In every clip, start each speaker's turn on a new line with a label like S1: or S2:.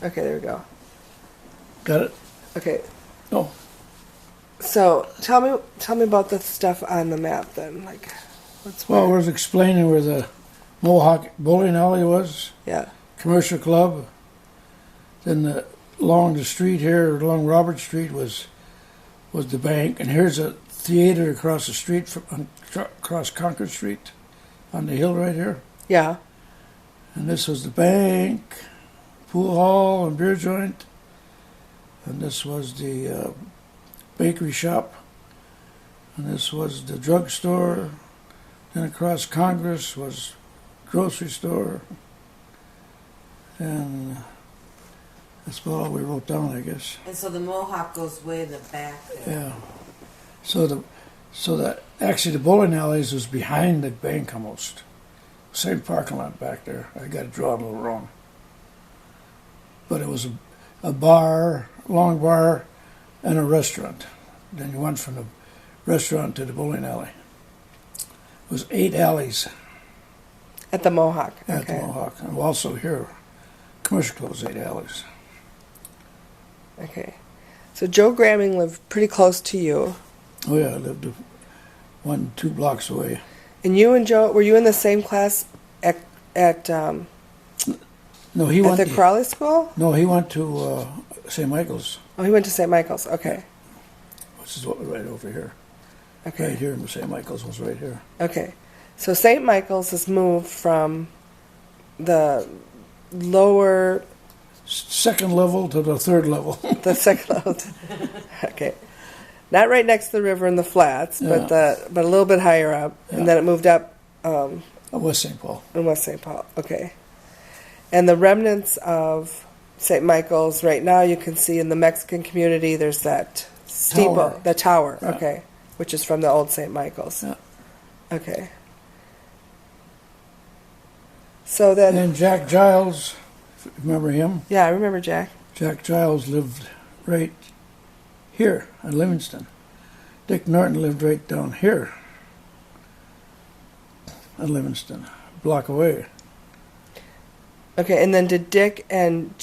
S1: Okay, there we go.
S2: Got it?
S1: Okay.
S2: Oh.
S1: So tell me about the stuff on the map then. Like,
S2: Well, I was explaining where the Mohawk bowling alley was.
S1: Yeah.
S2: Commercial club. Then along the street here, along Robert Street, was the bank, and here's a theater across the street across Concord Street, on the hill right here.
S1: Yeah.
S2: And this was the bank, pool hall, and beer joint. And this was the bakery shop. And this was the drugstore. Then across Congress was grocery store. And that's about all we wrote down, I guess.
S3: And so the Mohawk goes way in the back there.
S2: Yeah. So that actually the bowling alleys was behind the bank almost. Same parking lot back there. I got it drawn a little wrong. But it was a bar, long bar, and a restaurant. Then you went from the restaurant to the bowling alley. It was 8 alleys.
S1: At the Mohawk.
S2: At the Mohawk. And also here, commercial club was 8 alleys.
S1: Okay. So Joe Gramming lived pretty close to you.
S2: Oh yeah, I lived 2 blocks away.
S1: And you and Joe, were you in the same class at
S2: No, he went
S1: the Crawley School?
S2: No, he went to St. Michael's.
S1: Oh, he went to St. Michael's. Okay.
S2: Which is right over here.
S1: Okay.
S2: Right here, St. Michael's was right here.
S1: Okay. So St. Michael's has moved from the lower...
S2: Second level to the third level.
S1: The second level. Okay. Not right next to the river in the flats,
S2: Yeah.
S1: but a little bit higher up.
S2: Yeah.
S1: And then it moved up
S2: West St. Paul.
S1: in West St. Paul. Okay. And the remnants of St. Michael's right now you can see in the Mexican community there's that steeple,
S2: Tower.
S1: the tower,
S2: Yeah.
S1: okay, which is from the old St. Michael's.
S2: Yeah.
S1: Okay. So then...
S2: And Jack Giles, remember him?
S1: Yeah, I remember Jack.
S2: Jack Giles lived right here in Livingston. Dick Norton lived right down here in Livingston, a block away.
S1: Okay, and then did Dick Norton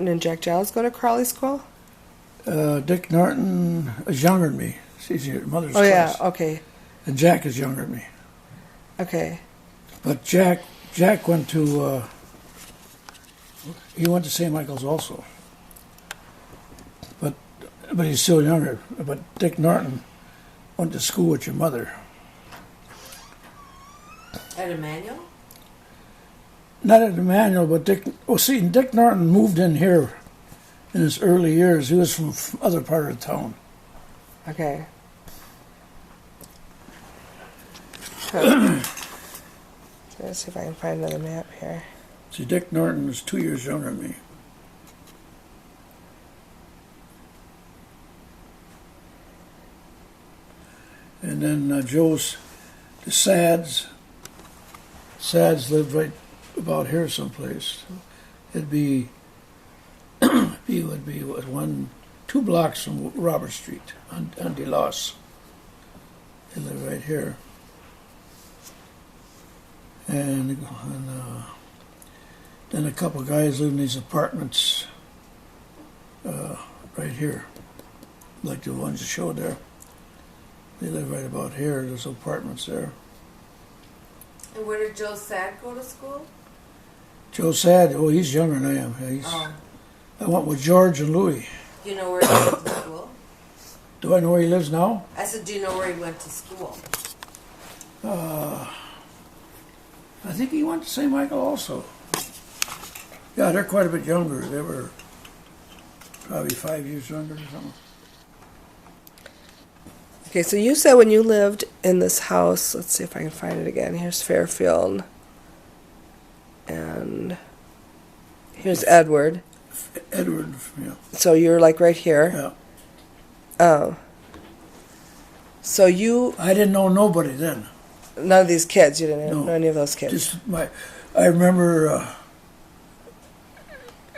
S1: and Jack Giles go to Crawley School?
S2: Dick Norton is younger than me. He's your mother's
S1: Oh, yeah,
S2: class.
S1: okay.
S2: And Jack is younger than me.
S1: Okay.
S2: But Jack went to he went to St. Michael's also. But he's still younger. But Dick Norton went to school with your mother.
S3: At Emmanuel?
S2: Not at Emmanuel, but Dick Norton moved in here in his early years. He was from other part of town.
S1: Okay. Let's see if I can find another map here.
S2: See, Dick Norton is 2 years younger than me. And then the Sads lived right about here someplace. It'd be, would be 2 blocks from Robert Street on DeLoss. They live right here. And then a couple of guys live in these apartments right here, like the ones you showed there. They live right about here. There's apartments there.
S3: And where did Joe Sad go to school?
S2: Joe Sad, he's younger than I am. Yeah, I went with George and Louie.
S3: Do you know where he went to school?
S2: Do I know where he lives now?
S3: I said, do you know where he went to school?
S2: I think he went to St. Michael also. Yeah, they're quite a bit younger. They were probably 5 years younger or something.
S1: Okay, so you said when you lived in this house, let's see if I can find it again. Here's Fairfield. And here's Edward.
S2: Edward, yeah.
S1: So you're like right here.
S2: Yeah.
S1: Oh. So you...
S2: I didn't know nobody then.
S1: None of these kids, you didn't
S2: No.
S1: know any of those kids?
S2: Just I remember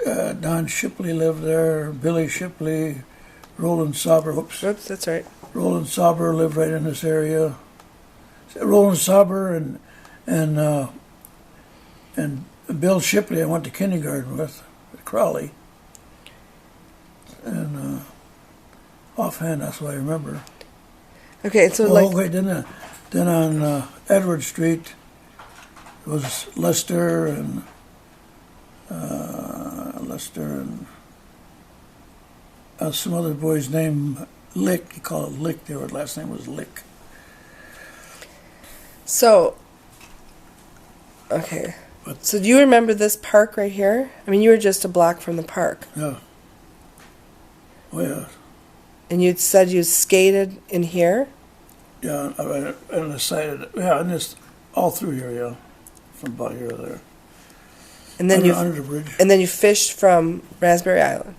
S2: Don Shipley lived there, Billy Shipley, Roland Sauber. Whoops.
S1: Oops, that's right.
S2: Roland Sauber lived right in this area. Roland Sauber and Bill Shipley I went to kindergarten with. Crowley. And offhand, that's what I remember.
S1: Okay, so
S2: Then on Edward Street was Lester and some other boy's name, Lick. He called it Lick. Their last name was Lick.
S1: So, okay. So do you remember this park right here? I mean, you were just a block from the park.
S2: Yeah. Oh, yeah.
S1: And you said you skated in here?
S2: Yeah, on the side of and this all through here, yeah, from about here to there.
S1: And then
S2: under the bridge.
S1: And then you fished from Raspberry Island.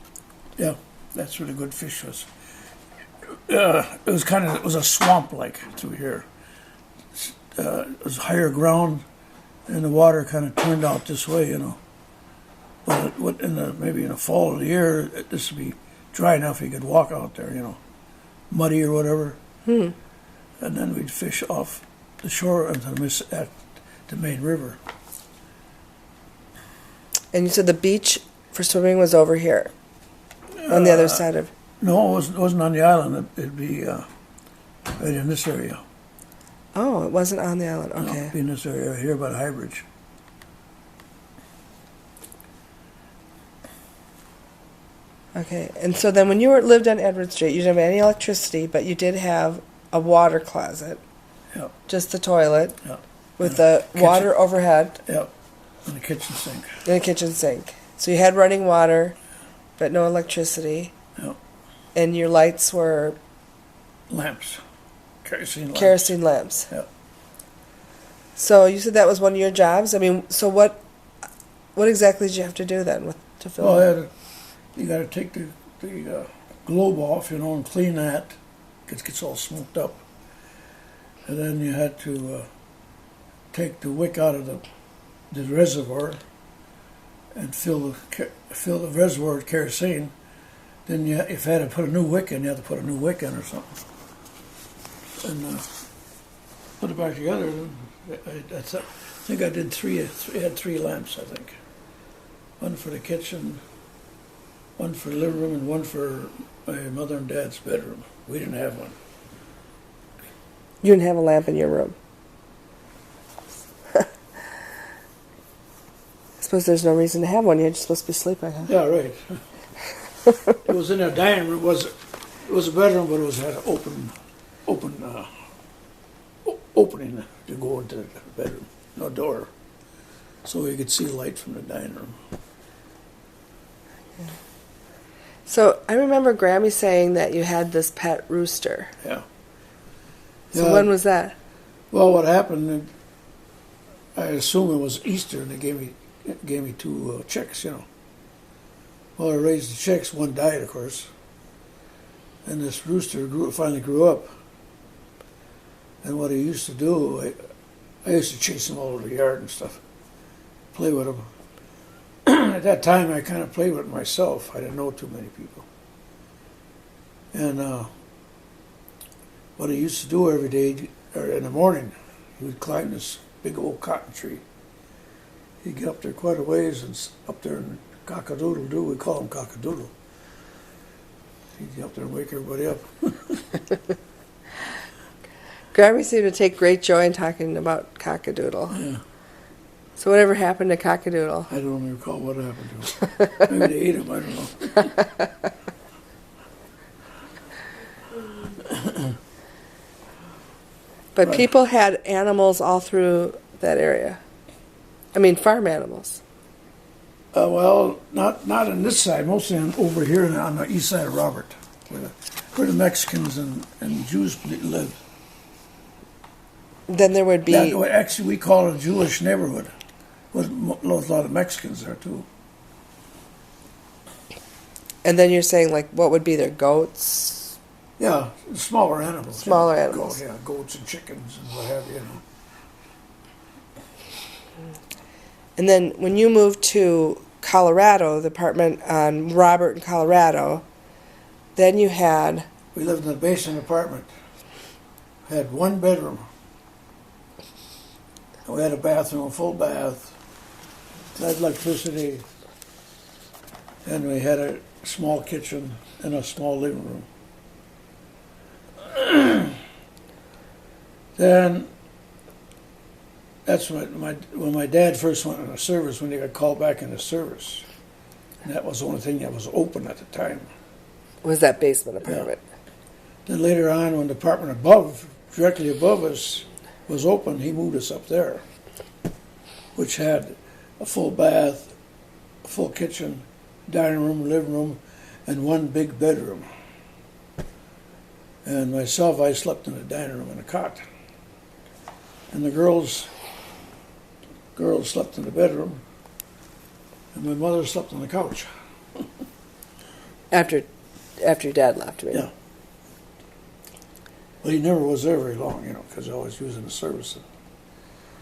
S2: Yeah, that's where the good fish was. It was a swamp like through here. It was higher ground, and the water kind of turned out this way, you know. But maybe in the fall of the year, this would be dry enough you could walk out there, you know, muddy or whatever. And then we'd fish off the shore into the main river.
S1: And you said the beach for swimming was over here, on the other side of...
S2: No, it wasn't on the island. It'd be right in this area.
S1: Oh, it wasn't on the island. Okay.
S2: No, it'd be in this area here by the High Bridge.
S1: Okay, and so then when you lived on Edward Street, you didn't have any electricity, but you did have a water closet.
S2: Yeah.
S1: Just the toilet.
S2: Yeah.
S1: With the water overhead.
S2: Yeah. And the kitchen sink.
S1: And a kitchen sink. So you had running water, but no electricity.
S2: Yeah.
S1: And your lights were...
S2: Lamps.
S1: Kerosene lamps.
S2: Yeah.
S1: So you said that was one of your jobs? I mean, so what exactly did you have to do then to film?
S2: Well, you got to take the globe off, you know, and clean that. It gets all smoked up. And then you had to take the wick out of the reservoir and fill the reservoir with kerosene. Then if you had to put a new wick in, you had to put a new wick in or something. And put it back together. I think I did I had three lamps, I think. One for the kitchen, one for the living room, and one for my mother and dad's bedroom. We didn't have one.
S1: You didn't have a lamp in your room? I suppose there's no reason to have one. You're just supposed to be sleeping, huh?
S2: Yeah, right. It was in a dining room. It was a bedroom, but it had an opening to go into the bedroom. No door. So you could see light from the dining room.
S1: Yeah. So I remember Grammy saying that you had this pet rooster.
S2: Yeah.
S1: So when was that?
S2: Well, what happened, I assume it was Easter, and they gave me two chicks, you know. Well, I raised the chicks. One died, of course. And this rooster finally grew up. And what he used to do, I used to chase him all over the yard and stuff, play with him. At that time, I kind of played with myself. I didn't know too many people. And what he used to do every day, or in the morning, he would climb this big old cotton tree. He'd get up there quite a ways and up there and cock-a-doodle-doo. We call him cock-a-doodle. He'd get up there and wake everybody up.
S1: Grammy seemed to take great joy in talking about cock-a-doodle.
S2: Yeah.
S1: So whatever happened to cock-a-doodle?
S2: I don't recall what happened to him. Maybe they ate him, I don't know.
S1: But people had animals all through that area. I mean, farm animals.
S2: Well, not on this side. Mostly over here on the east side of Robert, where the Mexicans and Jews live.
S1: Then there would be...
S2: Actually, we call it a Jewish neighborhood. With a lot of Mexicans there, too.
S1: And then you're saying, like, what would be their goats?
S2: Yeah, smaller animals.
S1: Smaller animals.
S2: Goats and chickens and what have you, you know.
S1: And then when you moved to Colorado, the apartment on Robert in Colorado, then you had...
S2: We lived in a basement apartment. Had one bedroom. We had a bathroom, a full bath. Had electricity. And we had a small kitchen and a small living room. Then, that's when my dad first went into service, when he got called back into service. And that was the only thing that was open at the time.
S1: Was that basement apartment?
S2: Then later on, when the apartment above, directly above us, was open, he moved us up there, which had a full bath, a full kitchen, dining room, living room, and one big bedroom. And myself, I slept in the dining room in a cot. And the girls slept in the bedroom, and my mother slept on the couch.
S1: After your dad left, maybe.
S2: Yeah. Well, he never was there very long, because I was using the service.